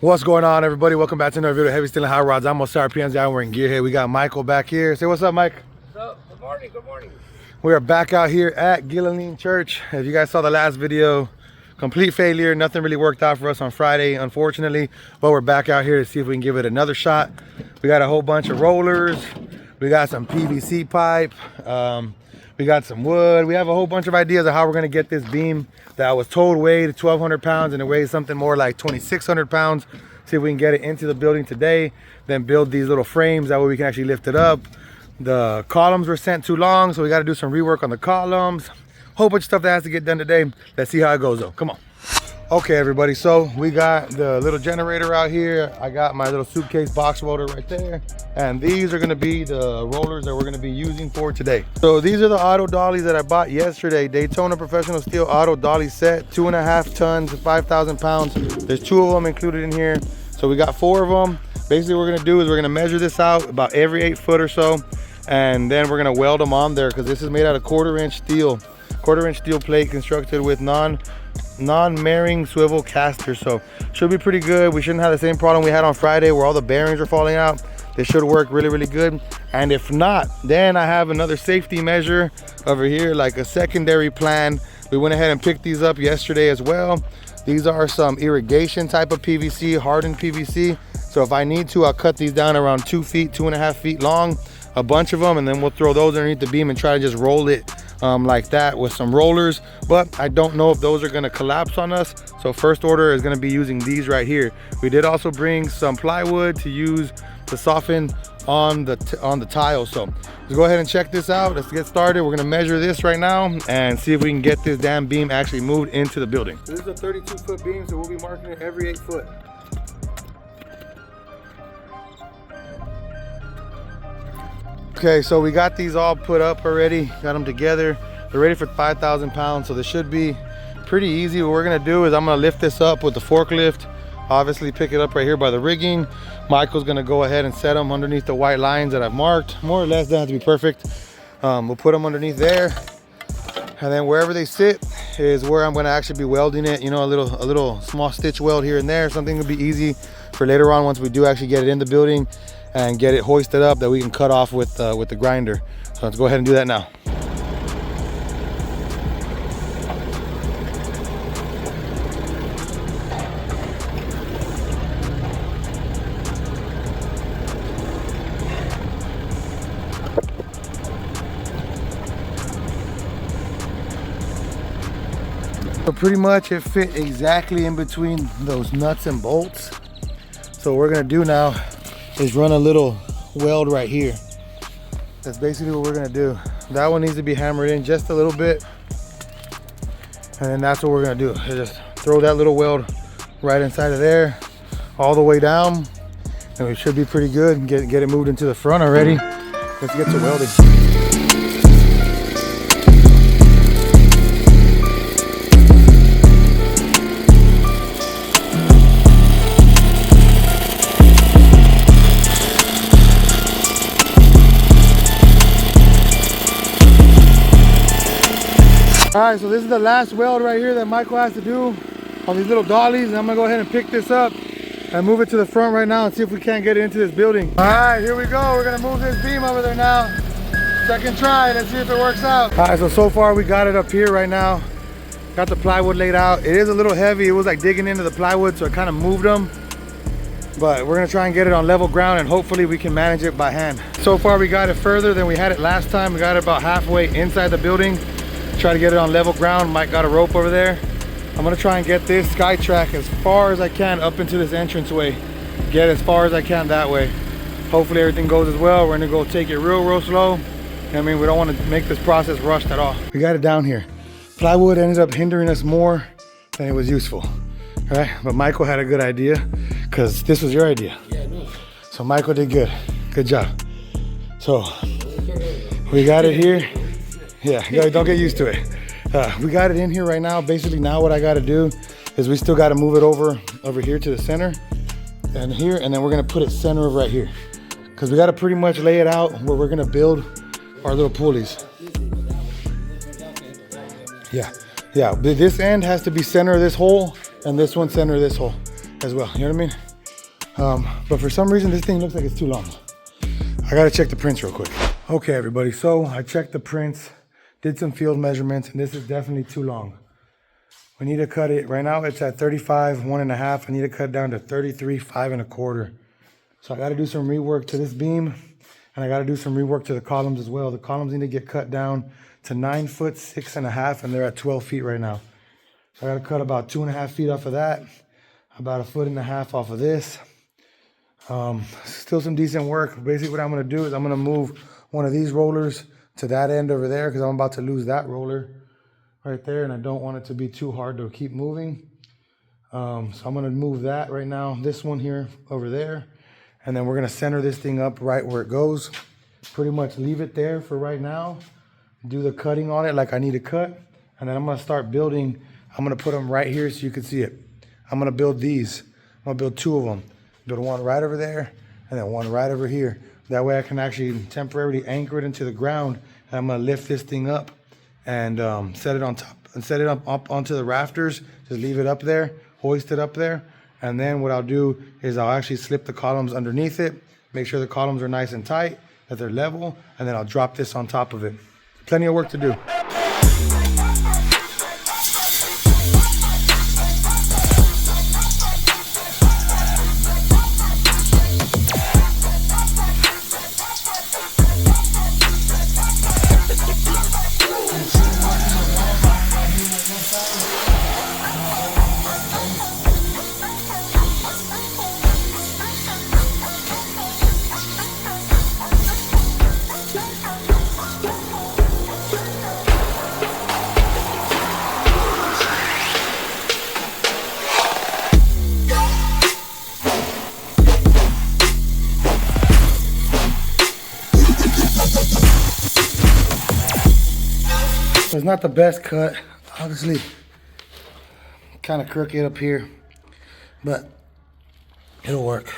What's going on, everybody? Welcome back to another video of Heavy Steel and Hot Rods. I'm Osiris PNZ. We're in Gearhead. We got Michael back here. Say what's up, Mike. What's up? Good morning, good morning. We are back out here at Gillileen Church. If you guys saw the last video, complete failure. Nothing really worked out for us on Friday, unfortunately. But we're back out here to see if we can give it another shot. We got a whole bunch of rollers. We got some PVC pipe. We got some wood. We have a whole bunch of ideas of how we're going to get this beam that I was told weighed 1,200 pounds and it weighs something more like 2,600 pounds. See if we can get it into the building today, then build these little frames. That way we can actually lift it up. The columns were sent too long, so we got to do some rework on the columns. Whole bunch of stuff that has to get done today. Let's see how it goes though. Come on. Okay, everybody, so we got the little generator out here. I got my little suitcase box roller right there. And these are gonna be the rollers that we're gonna be using for today. So these are the auto dollies that I bought yesterday. Daytona Professional Steel auto dolly set, 2.5 tons, 5,000 pounds. There's 2 of them included in here. So we got 4 of them. Basically what we're gonna do is we're gonna measure this out about every 8 foot or so. And then we're gonna weld them on there because this is made out of 1/4 inch steel. 1/4 inch steel plate constructed with non-marring swivel caster, so should be pretty good. We shouldn't have the same problem we had on Friday where all the bearings are falling out. This should work really good. And if not, then I have another safety measure over here, like a secondary plan. We went ahead and picked these up yesterday as well. These are some irrigation type of PVC, hardened PVC. So if I need to, I'll cut these down around 2 feet, 2.5 feet long, a bunch of them, and then we'll throw those underneath the beam and try to just roll it like that with some rollers. But I don't know if those are going to collapse on us, so first order is going to be using these right here. We did also bring some plywood to use to soften on the tile. So let's go ahead and check this out. Let's get started. We're going to measure this right now and see if we can get this damn beam actually moved into the building. This is a 32-foot beam, so we'll be marking it every 8 foot. Okay, so we got these all put up already, got them together. They're ready for 5,000 pounds, so this should be pretty easy. What we're gonna do is I'm gonna lift this up with the forklift, obviously pick it up right here by the rigging. Michael's gonna go ahead and set them underneath the white lines that I've marked. More or less, doesn't have to be perfect. We'll put them underneath there, and then wherever they sit is where I'm gonna actually be welding it. You know, a little small stitch weld here and there. Something will be easy for later on once we do actually get it in the building and get it hoisted up that we can cut off with the grinder. So let's go ahead and do that now. So pretty much it fit exactly in between those nuts and bolts. So what we're gonna do now is run a little weld right here. That's basically what we're gonna do. That one needs to be hammered in just a little bit, and then that's what we're gonna do. Just throw that little weld right inside of there, all the way down, and we should be pretty good and get it moved into the front already. Let's get to welding. All right, so this is the last weld right here that Michael has to do on these little dollies. And I'm gonna go ahead and pick this up and move it to the front right now and see if we can't get it into this building. All right, here we go. We're gonna move this beam over there now. Second try, let's see if it works out. All right, so far we got it up here right now. Got the plywood laid out. It is a little heavy. It was like digging into the plywood, so I kind of moved them. But we're gonna try and get it on level ground and hopefully we can manage it by hand. So far we got it further than we had it last time. We got it about halfway inside the building. Try to get it on level ground. Mike got a rope over there. I'm gonna try and get this SkyTrak as far as I can up into this entranceway. Get as far as I can that way. Hopefully everything goes as well. We're gonna go take it real slow. I mean, we don't want to make this process rushed at all. We got it down here. Plywood ended up hindering us more than it was useful. All right, but Michael had a good idea because this was your idea. Yeah, no. So Michael did good. Good job. So we got it here. Yeah, don't get used to it. We got it in here right now. Basically now what I got to do is we still got to move it over here to the center and here, and then we're going to put it center of right here because we got to pretty much lay it out where we're going to build our little pulleys. Yeah, this end has to be center of this hole and this one center of this hole. as well. You know what I mean? But for some reason, this thing looks like it's too long. I gotta check the prints real quick. Okay, everybody, so I checked the prints, did some field measurements, and this is definitely too long. We need to cut it, right now it's at 35, 1.5. I need to cut down to 33, 5.25. So I gotta do some rework to this beam, and I gotta do some rework to the columns as well. The columns need to get cut down to 9 foot, 6.5, and they're at 12 feet right now. So I gotta cut about 2.5 feet off of that, about 1.5 foot off of this. Still some decent work. Basically what I'm gonna do is I'm gonna move one of these rollers to that end over there because I'm about to lose that roller right there and I don't want it to be too hard to keep moving. So I'm gonna move that right now, this one here over there, and then we're gonna center this thing up right where it goes. Pretty much leave it there for right now, do the cutting on it like I need to cut, and then I'm gonna start building. I'm gonna put them right here so you can see it. I'm gonna build these. I'm gonna build 2 of them. Build one right over there and then one right over here. That way I can actually temporarily anchor it into the ground, and I'm gonna lift this thing up and set it on top and set it up onto the rafters. Just leave it up there, hoist it up there, and then what I'll do is I'll actually slip the columns underneath it, make sure the columns are nice and tight, that they're level, and then I'll drop this on top of it. Plenty of work to do. It's not the best cut, obviously. Kind of crooked up here, but it'll work.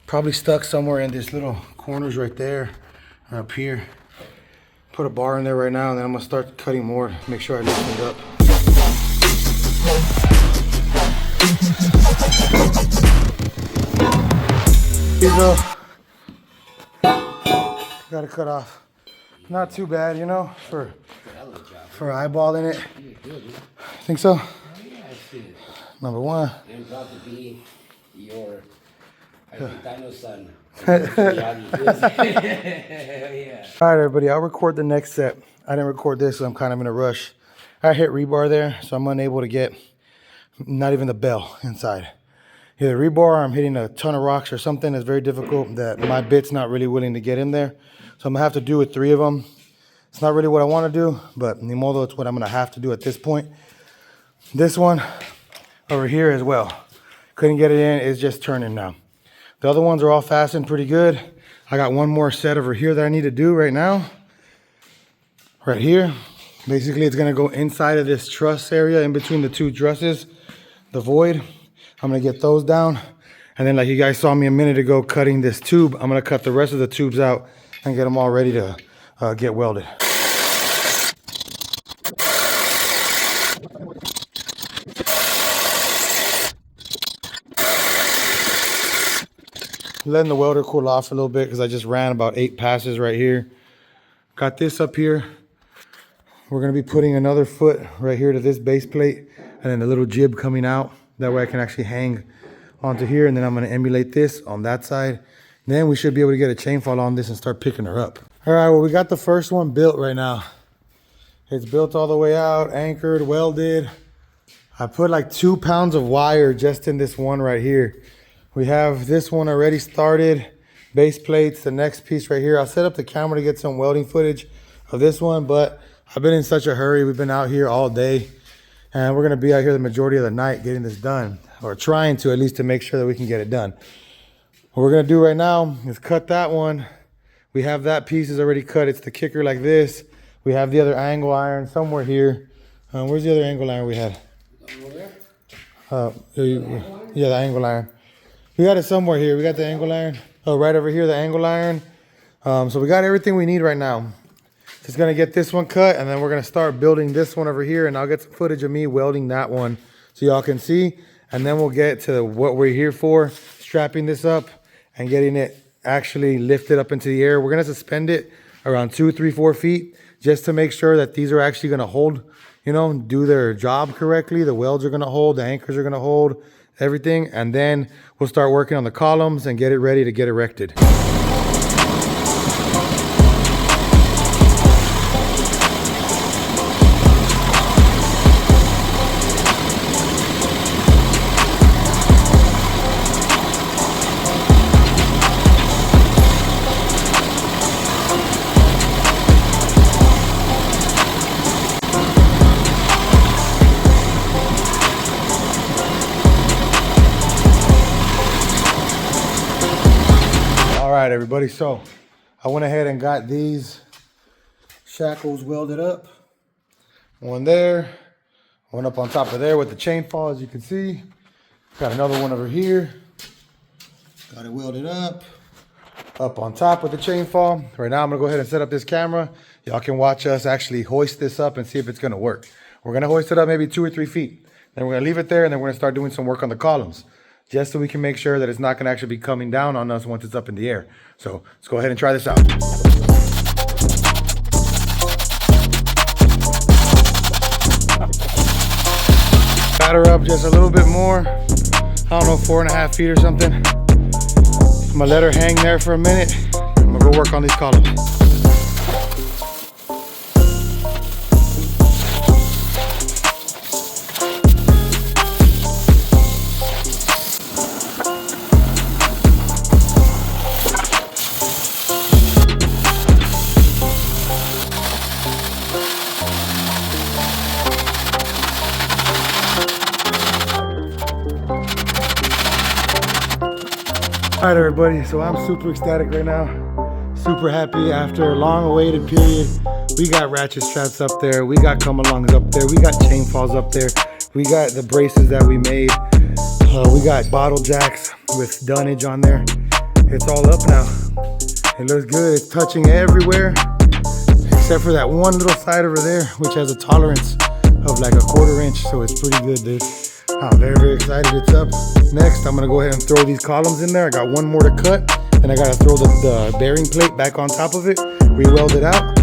Probably stuck somewhere in this little corners right there or up here. Put a bar in there right now, and then I'm gonna start cutting more. Make sure I loosen it up. Here you go. Gotta cut off. Not too bad, you know, for eyeballing it. Think so? Number one. I'm proud to be your Argentino son. Yeah. All right, everybody, I'll record the next set. I didn't record this, so I'm kind of in a rush. I hit rebar there, so I'm unable to get not even the bell inside. Either rebar or I'm hitting a ton of rocks or something that's very difficult that my bit's not really willing to get in there. So I'm gonna have to do with 3 of them. It's not really what I want to do, but ni modo, it's what I'm gonna have to do at this point. This one over here as well. Couldn't get it in, it's just turning now. The other ones are all fastened pretty good. I got one more set over here that I need to do right now. Right here. Basically, it's gonna go inside of this truss area, in between the 2 trusses, the void. I'm gonna get those down. And then like you guys saw me a minute ago cutting this tube, I'm gonna cut the rest of the tubes out and get them all ready to get welded. Letting the welder cool off a little bit because I just ran about 8 passes right here. Got this up here. We're gonna be putting another foot right here to this base plate and then a little jib coming out. That way I can actually hang onto here, and then I'm gonna emulate this on that side. Then we should be able to get a chain fall on this and start picking her up. All right, well, we got the first one built right now. It's built all the way out, anchored, welded. I put like 2 pounds of wire just in this one right here. We have this one already started, base plates, the next piece right here. I'll set up the camera to get some welding footage of this one, but I've been in such a hurry. We've been out here all day, and we're gonna be out here the majority of the night getting this done, or trying to, at least, to make sure that we can get it done. What we're gonna do right now is cut that one. We have that piece is already cut. It's the kicker like this. We have the other angle iron somewhere here. Where's the other angle iron we had? Yeah, the angle iron. We got it somewhere here. We got the angle iron. Oh, right over here, the angle iron. So we got everything we need right now. Just gonna get this one cut, and then we're gonna start building this one over here, and I'll get some footage of me welding that one so y'all can see. and then we'll get to what we're here for, strapping this up and getting it actually lifted up into the air. We're gonna suspend it around 2, 3, 4 feet just to make sure that these are actually gonna hold, you know, do their job correctly. The welds are gonna hold, the anchors are gonna hold, everything. And then we'll start working on the columns and get it ready to get erected. All right, everybody, so I went ahead and got these shackles welded up. One there, one up on top of there with the chain fall, as you can see. Got another one over here. Got it welded up on top with the chain fall. Right now, I'm gonna go ahead and set up this camera. Y'all can watch us actually hoist this up and see if it's gonna work. We're gonna hoist it up maybe 2 or 3 feet. Then we're gonna leave it there, and then we're gonna start doing some work on the columns, just so we can make sure that it's not gonna actually be coming down on us once it's up in the air. So let's go ahead and try this out. Batter up just a little bit more. I don't know, 4.5 feet or something. I'm gonna let her hang there for a minute. I'm gonna go work on these columns. All right, everybody, so I'm super ecstatic right now. Super happy after a long awaited period. We got ratchet straps up there. We got come-alongs up there. We got chain falls up there. We got the braces that we made. We got bottle jacks with dunnage on there. It's all up now. It looks good. It's touching everywhere except for that one little side over there, which has a tolerance of like 1/4 inch. So it's pretty good, dude. I'm very, very excited it's up. Next, I'm gonna go ahead and throw these columns in there. I got one more to cut, and I gotta throw the bearing plate back on top of it, re-weld it out,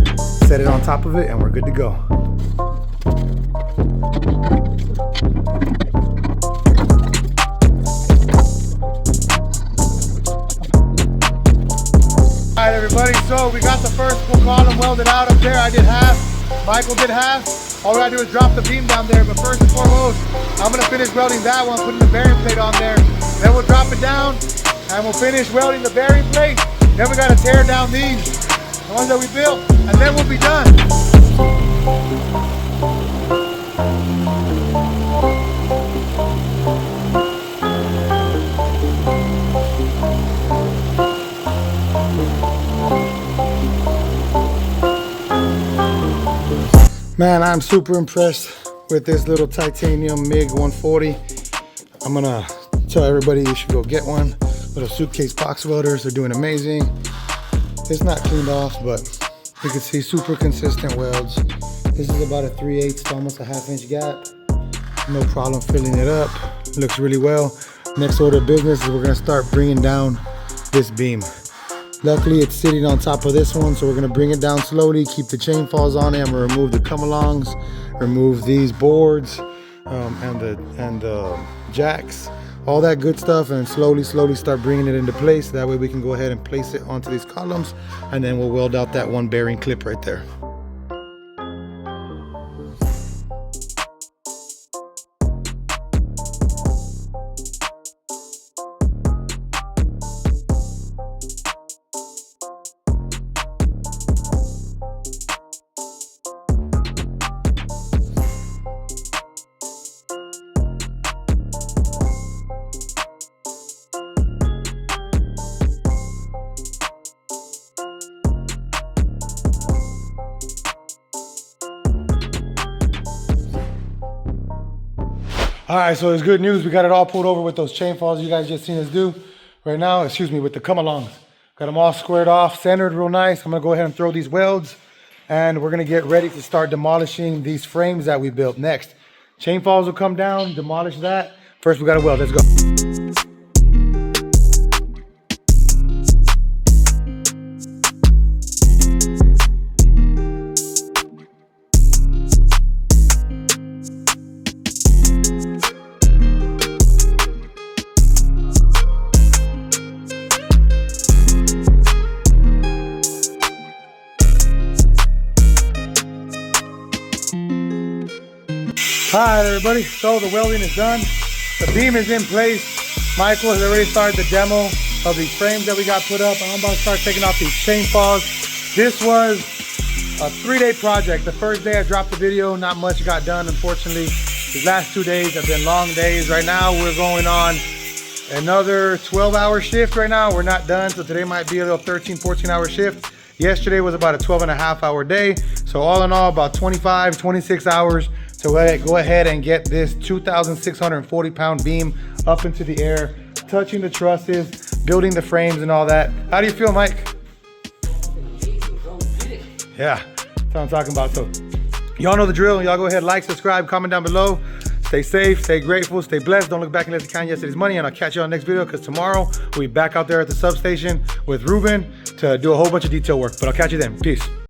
set it on top of it, and we're good to go. All right, everybody, so we got the first full column welded out up there. I did half, Michael did half. All we gotta do is drop the beam down there, but first and foremost, I'm gonna finish welding that one, putting the bearing plate on there. Then we'll drop it down, and we'll finish welding the bearing plate. Then we gotta tear down these, the ones that we built, and then we'll be done. Man, I'm super impressed with this little titanium MiG 140. I'm gonna tell everybody you should go get one. Little suitcase box welders, they're doing amazing. It's not cleaned off, but you can see super consistent welds. This is about a 3/8 to almost a 1/2 inch gap. No problem filling it up. Looks really well. Next order of business is we're gonna start bringing down this beam. Luckily, it's sitting on top of this one, so we're gonna bring it down slowly, keep the chain falls on it. I'm gonna remove the come-alongs, remove these boards, and the jacks, all that good stuff, and slowly start bringing it into place. That way we can go ahead and place it onto these columns, and then we'll weld out that one bearing clip right there. All right, so it's good news. We got it all pulled over with those chain falls you guys just seen us do right now. Excuse me, with the come-alongs. Got them all squared off, centered real nice. I'm gonna go ahead and throw these welds, and we're gonna get ready to start demolishing these frames that we built next. Chain falls will come down, demolish that. First, we got to weld. Let's go. Hi everybody, so the welding is done. The beam is in place. Michael has already started the demo of these frames that we got put up. I'm about to start taking off these chain falls. This was a 3-day project. The first day I dropped the video, not much got done, unfortunately. These last 2 days have been long days. Right now we're going on another 12-hour shift right now. We're not done, so today might be a little 13, 14-hour shift. Yesterday was about a 12.5-hour day. So all in all, about 25, 26 hours to go ahead and get this 2,640 pound beam up into the air, touching the trusses, building the frames and all that. How do you feel, Mike? Yeah, that's what I'm talking about. So y'all know the drill. Y'all go ahead, like, subscribe, comment down below. Stay safe, stay grateful, stay blessed. Don't look back unless you count yesterday's money. And I'll catch you on the next video, because tomorrow we'll be back out there at the substation with Ruben to do a whole bunch of detail work. But I'll catch you then. Peace.